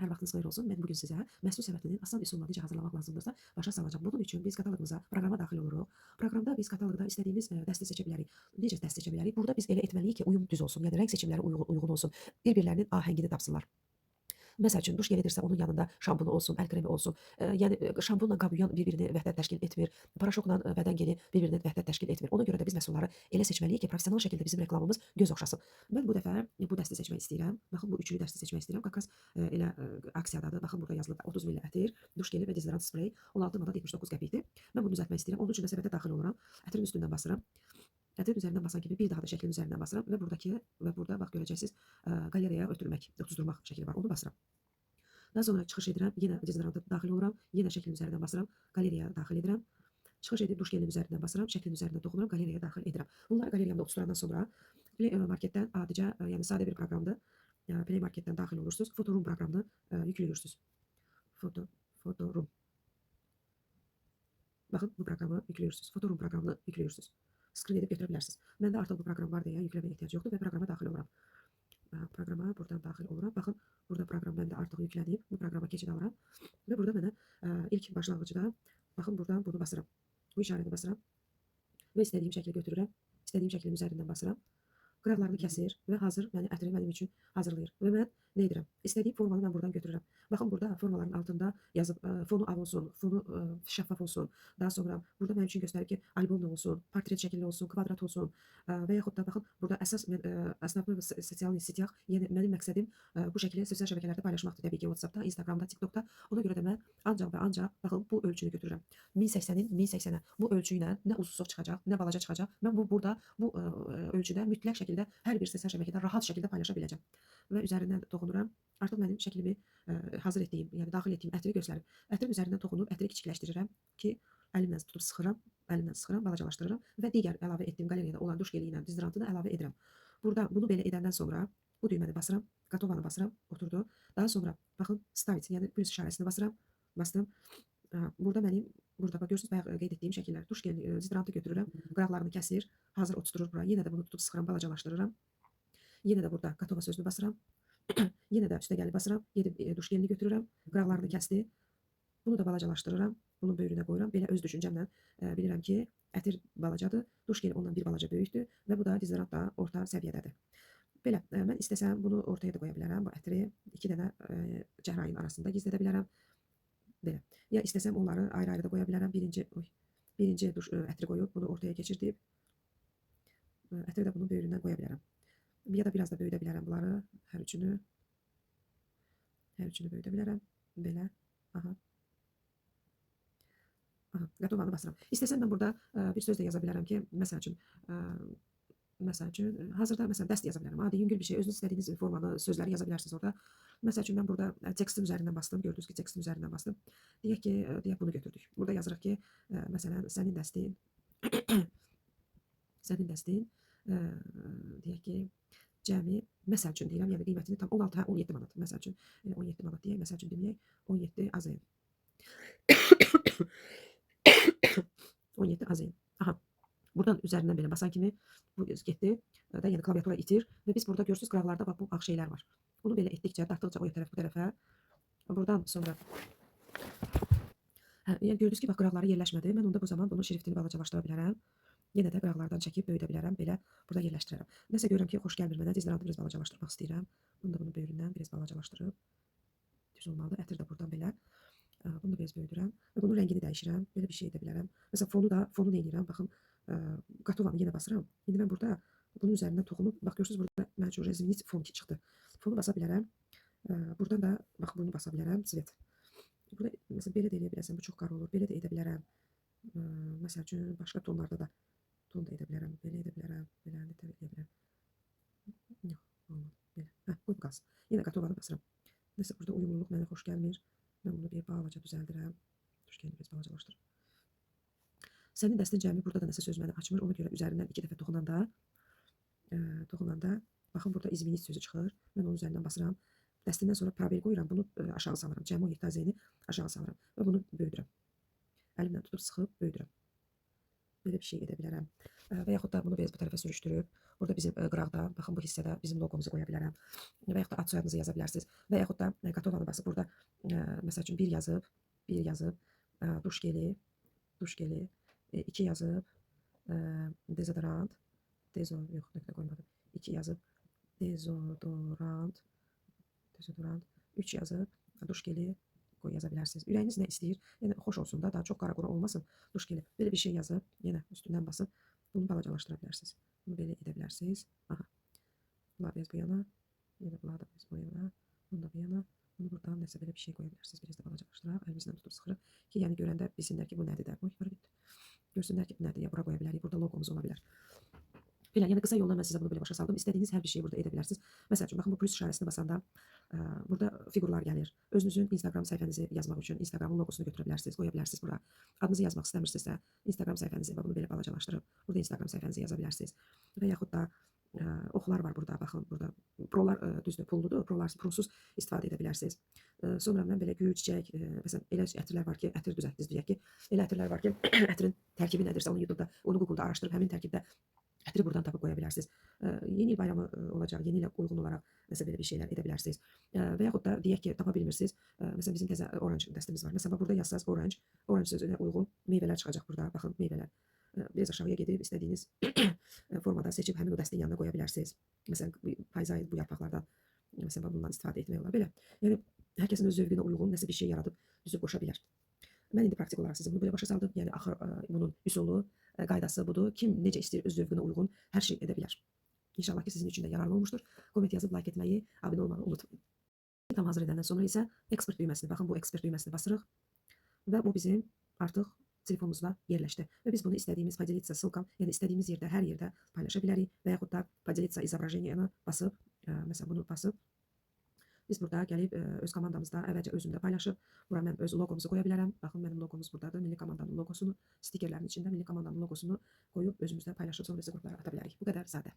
Hər vaxtınız xeyir olsun. Mən bugün sizə məhsul sənədinin asan üsulla necə hazırlamaq lazımdırsa başa salacağam. Bunun üçün biz kataloqumuza, proqrama daxil oluruq. Proqramda biz kataloqda istədiyimiz dəsti seçə bilərik. Necə dəst seçə bilərik? Burada biz elə etməliyik ki, uyum düz olsun, yəni rəng seçimləri uyğun olsun. Bir-birlərinin ahəngini tapsınlar. Məsəl üçün duş gelidirsə onun yanında şampunu olsun, əl kremi olsun. Yəni şampunla qab yuyan bir-birini vəhdət təşkil etmir. Paraşokla bədən geli bir-birini vəhdət təşkil etmir. Ona görə də biz məhsulları elə seçməliyik ki, professional şəkildə bizim reklamımız göz oxşasın. Mən bu dəfə bu dəsti seçmək istəyirəm. Baxın bu üçlü dəsti seçmək istəyirəm. Qakas elə aksiyadadır. Baxın burada yazılıb 30 ml ətir, duş geli və dezodorant sprey 16 manat 79 qəpikdir. Mən bunu düzəltmək istəyirəm. Onun üçün də səbətə daxil oluram. Ətirin üstündən basıram. Ətrin üzərindən basan kimi bir daha da şəklin üzərindən basıram və burada bax görəcəksiniz qalereyaya ötürmək, tuzdurmaq şəkli var. Onu basıram. Daha sonra çıxış edirəm, yenə dezodoranta daxil oluram, yenə şəklin üzərindən basıram, qalereyaya daxil edirəm. Çıxış edib duş gelinin üzərindən basıram, şəklin üzərindən toxunuram, qalereyaya daxil edirəm. Bunları qalereyamda oturandan sonra Play Marketdən adicə, yəni sadə bir proqramdır. Play Marketdən daxil olursunuz, Fotorum proqramını yüklüyorsunuz. Fotorum. Baxın bu proqramı yüklüyorsunuz, Fotorum proqramını yüklüyorsunuz. Screen edib götürə bilərsiniz. Məndə artıq bu proqram var deyə yükləməyə ehtiyac yoxdur və proqrama daxil oluram. Proqrama buradan daxil oluram. Baxın, burada proqram məndə artıq yüklənib. Bu proqrama keçid alıram və burada mənə ilk başlanğıcda baxın buradan bunu basıram. Bu işarəni basıram və istədiyim şəkli götürürəm. İstədiyim şəklin üzərindən basıram. Qıraqlarını kəsir və hazır ətri mənim üçün hazırlayır. Və mən nə edirəm? İstədiyim formanı mən buradan götürürəm. Baxın burada formaların altında yazıb fonu ağ olsun, fonu şəffaf olsun. Daha sonra burada mənim üçün göstərir ki, albomla olsun, portret şəkilli olsun, kvadrat olsun və yaxud da baxın burada əsas основной sosial sitях, yəni mənim məqsədim bu şəkli sosial şəbəkələrdə paylaşmaqdır. Təbii ki, WhatsAppda, Instagramda, TikTokda. Ona görə də mən ancaq və ancaq baxın bu ölçünü götürürəm. 1080-in 1080-ə. Bu ölçü ilə nə uzun çıxacaq, nə balaca çıxacaq. Mən burada bu ölçüdə mütləq şəkildə hər bir sosial şəbəkədə rahat şəkildə paylaşa biləcəm. Və üzərindən toxunuram. Artıq mənim şəklimi hazır etdiyim, yəni daxil etdiyim ətri göstərir. Ətrin üzərindən toxunub ətri kiçikləşdirirəm ki, əlimlə tutub sıxıram, balacalaşdırıram və digər əlavə etdiyim qalereyada olan duş geli ilə dezodorantını əlavə edirəm. Burada bunu belə edəndən sonra bu düyməni basıram, Gatovanı basıram, oturdu. Daha sonra baxın, stavit, yəni plus işarəsini basıram, bastım. Burada bax görürsünüz bayaq qeyd etdiyim şəkillər. Duş geli dezodorantı götürürəm, qıraqlarını kəsir, hazır oturtdurur bura. Yenə də bunu tutub sıxıram, balacalaşdırıram. Yenə də burada Gatova sözünü basıram. Yenə də üstə gəlib basıram, gedib duş gelini götürürəm, qıraqlarını kəsdi. Bunu da balacalaşdırıram, bunun böyrünə qoyuram. Belə öz düşüncəmlə bilirəm ki, ətir balacadır, duş geli ondan bir balaca böyükdür və bu da dezodorant da orta səviyyədədir. Belə, mən istəsəm bunu ortaya da qoya bilərəm, bu ətri 2 dənə cəhrayın arasında gizlədə bilərəm. Belə. Ya istəsəm onları ayrı-ayrı da qoya bilərəm. Birinci duş ətri qoyub bunu ortaya keçirdib ətri də bunun böyründən qoya bilərəm. Ya da biraz da böyüdə bilərəm bunları, hər üçünü böyüdə bilərəm. Belə, aha. Gatovanı basıram. İstəsəm mən burada bir söz də yaza bilərəm ki, məsəl üçün, hazırda məsələn dəst yaza bilərəm. Adi yüngül bir şey, özünüz istədiyiniz formanı, sözləri yaza bilərsiniz orada. Məsəl üçün mən burada tekstin üzərindən bastım, gördünüz ki, tekstin üzərindən bastım. Deyək bunu götürdük. Burada yazırıq ki, məsələn, sənin dəstin, deyək ki, cəmi, məsəl üçün deyirəm, yəni qiymətini tam 17 manat, məsəl üçün, 17 manat deyək, məsəl üçün deməyək, 17 AZN. 17 AZN. Aha, buradan üzərindən belə basan kimi bu getdi və yəni klaviatura itir və biz burada görürsünüz qıraqlarda bax bu ağ şeylər var. Bunu belə etdikcə, dartdıqca o tərəf bu tərəfə, buradan sonra yəni gördünüz ki, bax qıraqları yerləşmədi. Mən onda bu zaman bunun şriftini balacalaşdıra bilərəm. Yenə də qıraqlardan çəkib böyüdə bilərəm, belə burada yerləşdirərəm. Nəsə görürəm ki, xoş gəlmir mənə, dezodorantı biraz balacalaşdırmaq istəyirəm. Bunu da bunun böyründən biraz balacalaşdırıb düz olmalıdır. Ətir də buradan belə. Bunu da biraz böyüdürəm və bunun rəngini dəyişirəm. Belə bir şey edə bilərəm. Məsələn, fonu nə edirəm? Baxın, Gatovanı yenə basıram. İndi mən burada bunun üzərindən toxunub, bax görürsünüz burada mənim üçün rezvinit fon çıxdı. Fonu basa bilərəm. Buradan da bax bunu basa bilərəm, svet. Burada məsələn belə də edə bilərsən, bu çox qara olur. Belə də edə bilərəm. Məsəl üçün başqa tonlarda da ton da edə bilərəm, belə edə bilərəm, belə də edə bilərəm. Yox, olmadı. Belə. Bu qalsın. Yenə Gatovanı basıram. Nəsə burada uyumluluq mənə xoş gəlmir. Mən bunu bir balaca düzəldirəm. Duş gelini biraz balacalaşdır. Sənin dəstin cəmi burada da nəsə söz məni açmır. Ona görə üzərindən 2 dəfə toxunanda baxın burada izminit sözü çıxır. Mən onun üzərindən basıram. Dəstindən sonra probel qoyuram. Bunu aşağı salıram. Cəmi 17 AZN-i aşağı salıram və bunu böyüdürəm. Əlimlə tutub sıxıb böyüdürəm. Belə bir şey edə bilərəm. Və yaxud da bunu biraz bu tərəfə sürüşdürüb, burada bizim qıraqda, baxın bu hissədə bizim loqomuzu qoya bilərəm. Və yaxud da ad soyadınızı yaza bilərsiniz. Və yaxud da katovanı basıb burada məsəl üçün 1 yazıb, duş geli, 2 yazıb, dezodorant, yox, nöqtə qoymadım. 2 yazıb, dezodorant, 3 yazıb, duş geli yaza bilərsiniz. Ürəyiniz nə istəyir? Yəni xoş olsun da, daha çox qara-qura olmasın. Duş geli. Belə bir şey yazıb, yenə üstündən basıb bunu balacalaşdıra bilərsiniz. Bunu belə edə bilərsiniz. Aha. Bunlar biraz bu yana, yenə bunlar da biraz bu yana, bunu da bu yana. Bunu buradan nəsə belə bir şey qoya bilərsiniz. Biraz da balacalaşdıraq, əlimizlə tutub sıxırıq ki, yəni görəndə bilsinlər ki, bu nədir də. Oy, hara getdi? Görsünlər ki, bu nədir? Ya bura qoya bilərik, burada loqomuz ola bilər. Belə, yəni qısa yolla mən sizə bunu belə başa saldım. İstədiyiniz hər bir şeyi burada edə bilərsiniz. Məsəl üçün, baxın bu plus işarəsini basanda burada fiqurlar gəlir. Özünüzün Instagram səhifənizi yazmaq üçün Instagramın loqosunu götürə bilərsiniz, qoya bilərsiniz bura. Adınızı yazmaq istəmirsinizsə, Instagram səhifənizi və bunu belə balacalaşdırıb burada Instagram səhifənizi yaza bilərsiniz. Və yaxud da oxlar var burada, baxın burada. Prolar düzdür, pulludur, pulsuz istifadə edə bilərsiniz. Sonra mən belə gül, çiçək, məsələn, elə ətirlər var ki, ətir düzəltdiniz deyək ki, elə ətirlər var ki, ətirin tərkibi nədirsə onu YouTube'da, onu Google'da araşdırıb həmin tərkibdə ətiri buradan tapıb qoya bilərsiniz. Yeni il bayramı olacaq, yeni ilə uyğun olaraq məsələn belə bir şeylər edə bilərsiniz. Və yaxud da deyək ki, tapa bilmirsiniz. Məsələn bizim təzə orange dəstəmiz var. Məsələn burada yazsaz orange sözünə uyğun meyvələr çıxacaq burada. Baxın meyvələr. Biraz aşağıya gedib istədiyiniz formada seçib həmin o dəstənin yanına qoya bilərsiniz. Məsələn payızı ayı bu yarpaqlardan məsələn bundan istifadə etmək olar belə. Yəni hər kəsin öz zövqünə uyğun nəsə bir şey yaradıb düzüb qoşa bilər. Mən indi praktik olaraq sizə bunu belə başa saldım. Yəni axır bunun üsulu, qaydası budur. Kim necə istəyir öz zövqünə uyğun hər şey edə bilər. İnşallah ki sizin üçün də yararlı olmuşdur. Komment yazıb like etməyi, abunə olmağı unutmayın. Tam hazır edəndən sonra isə eksport düyməsini, baxın bu eksport düyməsini basırıq və bu bizim artıq telefonumuzda yerləşdi. Və biz bunu istədiyimiz podelitsa ссылкам, yəni istədiyimiz yerdə, hər yerdə paylaşa bilərik və yaxud da podelitsa изображениені basıb, məsələn bunu basıb biz burada gəlib öz komandamızda əvvəlcə özümdə paylaşıb, bura mən öz loqomuzu qoya bilərəm. Baxın mənim loqomuz burdadır. Milli komandanın loqosunu, stikerlərin içində milli komandanın loqosunu qoyub özümüzdə paylaşıb sonra bizə qruplara ata bilərik. Bu qədər sadə.